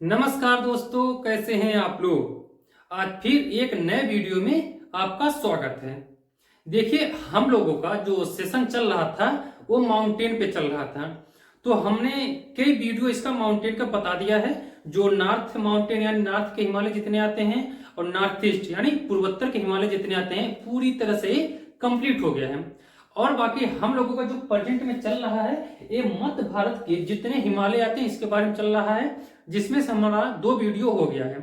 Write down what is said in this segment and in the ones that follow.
नमस्कार दोस्तों, कैसे हैं आप लोग। आज फिर एक नए वीडियो में आपका स्वागत है। देखिए, हम लोगों का जो सेशन चल रहा था वो माउंटेन पे चल रहा था। तो हमने कई वीडियो इसका माउंटेन का बता दिया है। जो नॉर्थ माउंटेन यानी नॉर्थ के हिमालय जितने आते हैं और नॉर्थ ईस्ट यानी पूर्वोत्तर के हिमालय जितने आते हैं पूरी तरह से कंप्लीट हो गया है। और बाकी हम लोगों का जो प्रेजेंट में चल रहा है ये मध्य भारत के जितने हिमालय आते हैं इसके बारे में चल रहा है, जिसमें से हमारा 2 वीडियो हो गया है।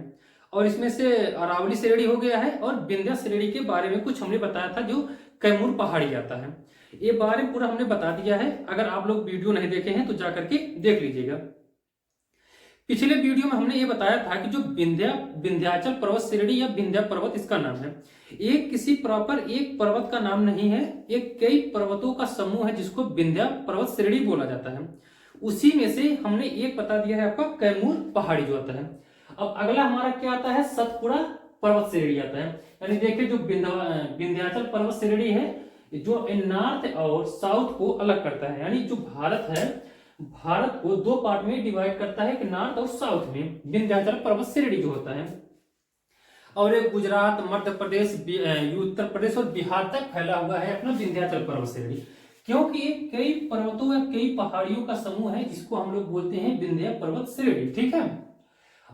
और इसमें से अरावली श्रेणी हो गया है और विंध्य श्रेणी के बारे में कुछ हमने बताया था जो कैमूर पहाड़ी आता है। ये बारे में पूरा हमने बता दिया है। अगर आप लोग वीडियो नहीं देखे हैं तो जाकर के देख लीजिएगा। पिछले वीडियो में हमने ये बताया था कि जो विंध्याचल पर्वत श्रेणी या विंध्या पर्वत इसका नाम है। एक किसी प्रॉपर एक पर्वत का नाम नहीं है, एक कई पर्वतों का समूह है जिसको विंध्या पर्वत श्रेणी बोला जाता है। उसी में से हमने एक बता दिया है आपका कैमूर पहाड़ी जो आता है। अब अगला हमारा क्या आता है, सतपुड़ा पर्वत श्रेणी आता है। यानी देखिए जो विंध्याचल पर्वत श्रेणी है जो नॉर्थ और साउथ को अलग करता है। यानी जो भारत है, भारत को 2 पार्ट में डिवाइड करता है कि नॉर्थ और साउथ में विंध्याचल पर्वत श्रेणी जो होता है। और एक गुजरात, मध्य प्रदेश, उत्तर प्रदेश और बिहार तक फैला हुआ है अपना विंध्याचल पर्वत श्रेणी। क्योंकि ये कई पर्वतों या कई पहाड़ियों का समूह है जिसको हम लोग बोलते हैं विंध्या पर्वत श्रेणी, ठीक है।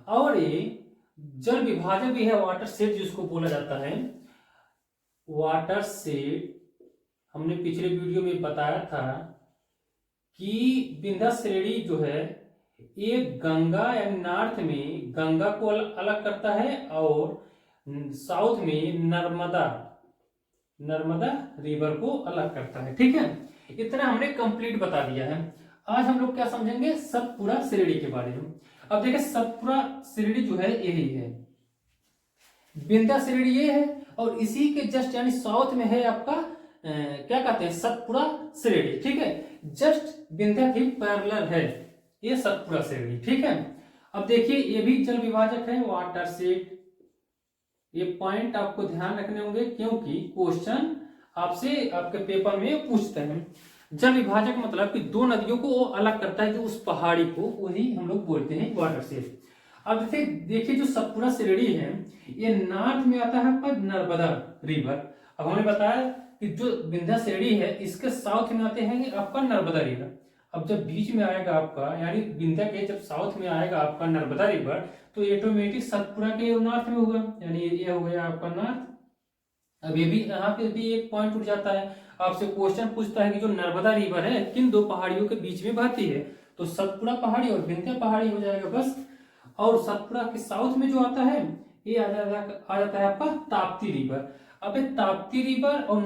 और ये जल विभाजक भी है, वाटर शेड जिसको बोला जाता है। वाटर शेड हमने पिछले वीडियो में बताया था कि विंध्या श्रेणी जो है ये गंगा यानी नॉर्थ में गंगा को अलग करता है और साउथ में नर्मदा रिवर को अलग करता है, ठीक है। इतना हमने कंप्लीट बता दिया है। आज हम लोग क्या समझेंगे, सतपुड़ा श्रेणी के बारे में। अब देखिए सतपुड़ा श्रेणी जो है यही है, विंध्या श्रेणी ये है और इसी के जस्ट यानी साउथ में है आपका क्या कहते हैं, सतपुड़ा श्रेणी, ठीक है। जस्ट विंध्या के पैरेलल है ये सतपुड़ा श्रेणी, ठीक है। अब देखिए ये भी जल विभाजक है, वाटर शेड। ये पॉइंट आपको ध्यान रखने होंगे क्योंकि क्वेश्चन आपसे आपके पेपर में पूछते हैं। जल विभाजक मतलब कि 2 नदियों को वो अलग करता है, जो उस पहाड़ी को वही हम लोग बोलते हैं वाटर शेड। अब देखिए जो सतपुड़ा श्रेणी है ये नॉर्थ में आता है पर नर्मदा रिवर। अब हमने बताया कि जो विंध्या श्रेणी है इसके साउथ में आते हैं आपका नर्मदा रिवर। अब जब बीच में आएगा आपका यानी विंध्या के जब साउथ में आएगा आपका नर्मदा रिवर तो ऑटोमेटिक सतपुड़ा के नॉर्थ में होगा, यानी ये हो गया आपका नॉर्थ। अब ये भी यहाँ पे भी एक पॉइंट उठ जाता है, आपसे क्वेश्चन पूछता है कि जो नर्मदा रिवर है किन 2 पहाड़ियों के बीच में बहती है, तो सतपुड़ा पहाड़ी और विंध्या पहाड़ी हो जाएगा बस। और सतपुड़ा के साउथ में जो आता है ये आ जाता है आपका ताप्ती रिवर। अब ताप्ती रिवर और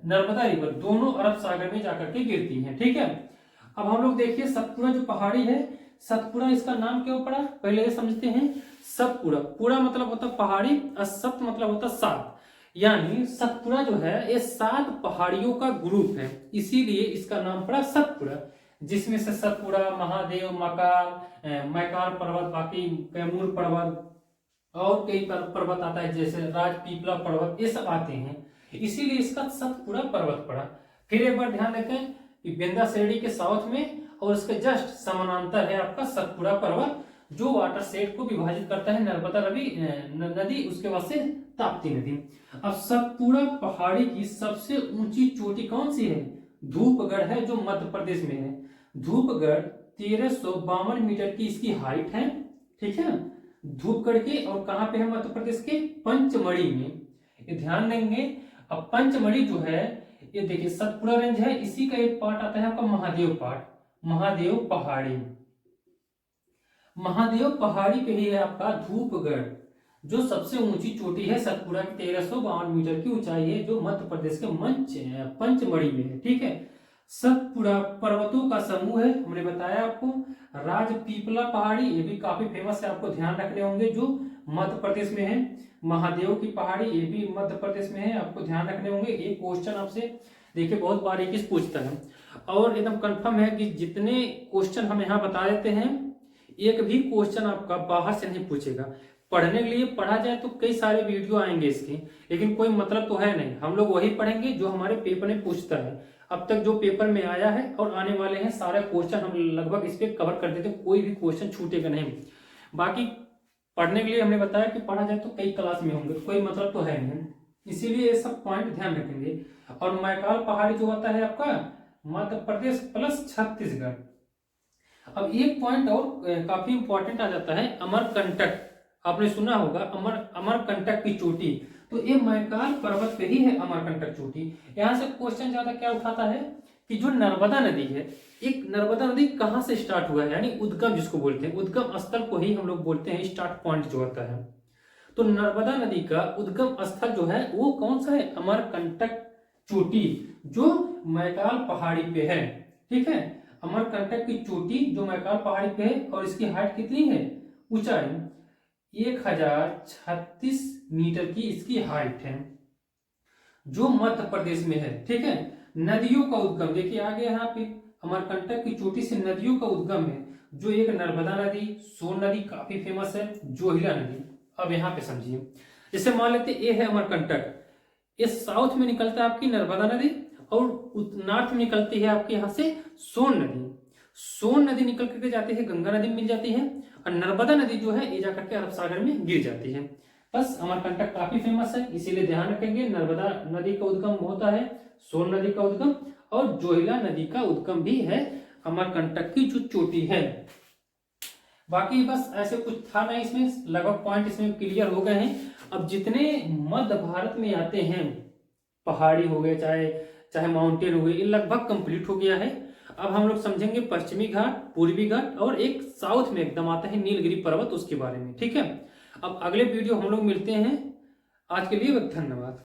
नर्मदा रिवर दोनों अरब सागर में जाकर के गिरती हैं, ठीक है। अब हम लोग देखिए सतपुड़ा जो पहाड़ी है, सतपुड़ा इसका नाम क्यों पड़ा पहले ये समझते हैं। सतपुड़ा, पुड़ा मतलब होता पहाड़ी और सत मतलब होता 7, यानी सतपुड़ा जो है ये 7 पहाड़ियों का ग्रुप है, इसीलिए इसका नाम पड़ा सतपुड़ा। जिसमें से सतपुड़ा, महादेव, मैकार पर्वत, बाकी कैमूर पर्वत और कई पर्वत आता है जैसे राजपीपला पर्वत, ये सब आते हैं, इसीलिए इसका सतपुड़ा पर्वत पड़ा। फिर एक बार ध्यान रखें कि विंध्या श्रेणी के साउथ में और उसके जस्ट समानांतर है आपका सतपुड़ा पर्वत जो वाटर शेड को विभाजित करता है नर्मदा नदी, उसके बाद से ताप्ती नदी। अब सतपुड़ा पहाड़ी की सबसे ऊंची चोटी कौन सी है, धूपगढ़ है जो मध्य प्रदेश में है। धूपगढ़ 1352 मीटर की इसकी हाइट है, ठीक है, धूपगढ़ के। और कहां पे है, मध्य प्रदेश के पंचमढ़ी में, ये ध्यान देंगे। अब पंचमढ़ी जो है ये देखिए सतपुड़ा रेंज है, इसी का एक पार्ट आता है आपका महादेव पार्ट, महादेव पहाड़ी। महादेव पहाड़ी पे ही है आपका धूपगढ़ जो सबसे ऊंची चोटी है सतपुड़ा की 1352 मीटर की ऊंचाई है जो मध्य प्रदेश के पंचमढ़ी में है, ठीक है। सतपुड़ा पर्वतों का समूह है, हमने बताया आपको। राजपीपला पहाड़ी ये भी काफी फेमस है, आपको ध्यान रखने होंगे, जो मध्य प्रदेश में है। महादेव की पहाड़ी ये भी मध्य प्रदेश में है, आपको ध्यान रखने होंगे। एक क्वेश्चन आपसे देखिए बहुत बारीकी से पूछता है और एकदम कंफर्म है कि जितने क्वेश्चन हम यहाँ बता देते हैं एक भी क्वेश्चन आपका बाहर से नहीं पूछेगा। पढ़ने के लिए पढ़ा जाए तो कई सारे वीडियो आएंगे इसके, लेकिन कोई मतलब तो है नहीं। हम लोग वही पढ़ेंगे जो हमारे पेपर में पूछता है। अब तक जो पेपर में आया है और आने वाले हैं सारे क्वेश्चन हम लगभग इस पे कवर कर देते हैं, कोई भी क्वेश्चन छूटेगा नहीं। बाकी पढ़ने के लिए हमने बताया कि पढ़ा जाए तो कई क्लास में होंगे, कोई मतलब तो है नहीं, इसीलिए ये सब पॉइंट ध्यान रखेंगे। और मैकाल पहाड़ी जो होता है आपका मध्य प्रदेश प्लस छत्तीसगढ़। अब एक पॉइंट और काफी इंपॉर्टेंट आ जाता है, अमरकंटक। आपने सुना होगा अमरकंटक की चोटी, तो ये मैकाल पर्वत पे ही है अमरकंटक चोटी। यहां से क्वेश्चन ज्यादा क्या उठाता है कि जो नर्मदा नदी है, एक नर्मदा नदी कहाँ से स्टार्ट हुआ है, यानी उद्गम जिसको बोलते हैं, उद्गम स्थल को ही हम लोग बोलते हैं स्टार्ट पॉइंट जो होता है। तो नर्मदा नदी का उद्गम स्थल जो है वो कौन सा है, अमरकंटक चोटी, जो मैकाल पहाड़ी पे है। ठीक है, अमरकंटक की चोटी जो मैकाल पहाड़ी पे है, और इसकी हाइट कितनी है, ऊंचाई 1036 मीटर की इसकी हाइट है, जो मध्य प्रदेश में है। ठीक है, नदियों का उद्गम देखिए आगे यहाँ पे अमरकंटक की चोटी से नदियों का उद्गम है, जो एक नर्मदा नदी, सोन नदी काफी फेमस है, जोहिला नदी। अब यहाँ पे समझिए, जैसे मान लेते ये है अमरकंटक, ये साउथ में निकलता है आपकी नर्मदा नदी, और नॉर्थ में निकलती है आपके यहाँ से सोन नदी। सोन नदी निकल करके जाती है गंगा नदी में मिल जाती है, और नर्मदा नदी जो है ये जाकर के अरब सागर में गिर जाती है। बस अमरकंटक काफी फेमस है, इसीलिए ध्यान रखेंगे, नर्मदा नदी का उद्गम होता है, सोन नदी का उद्गम, और जोहिला नदी का उद्गम भी है अमरकंटक की जो चोटी है। बाकी बस ऐसे कुछ था नहीं इसमें, लगभग पॉइंट इसमें क्लियर हो गए हैं। अब जितने मध्य भारत में आते हैं, पहाड़ी हो गए चाहे चाहे माउंटेन हो गए, ये लगभग कंप्लीट हो गया है। अब हम लोग समझेंगे पश्चिमी घाट, पूर्वी घाट, और एक साउथ में एकदम आता है नीलगिरी पर्वत, उसके बारे में। ठीक है, अब अगले वीडियो हम लोग मिलते हैं, आज के लिए धन्यवाद।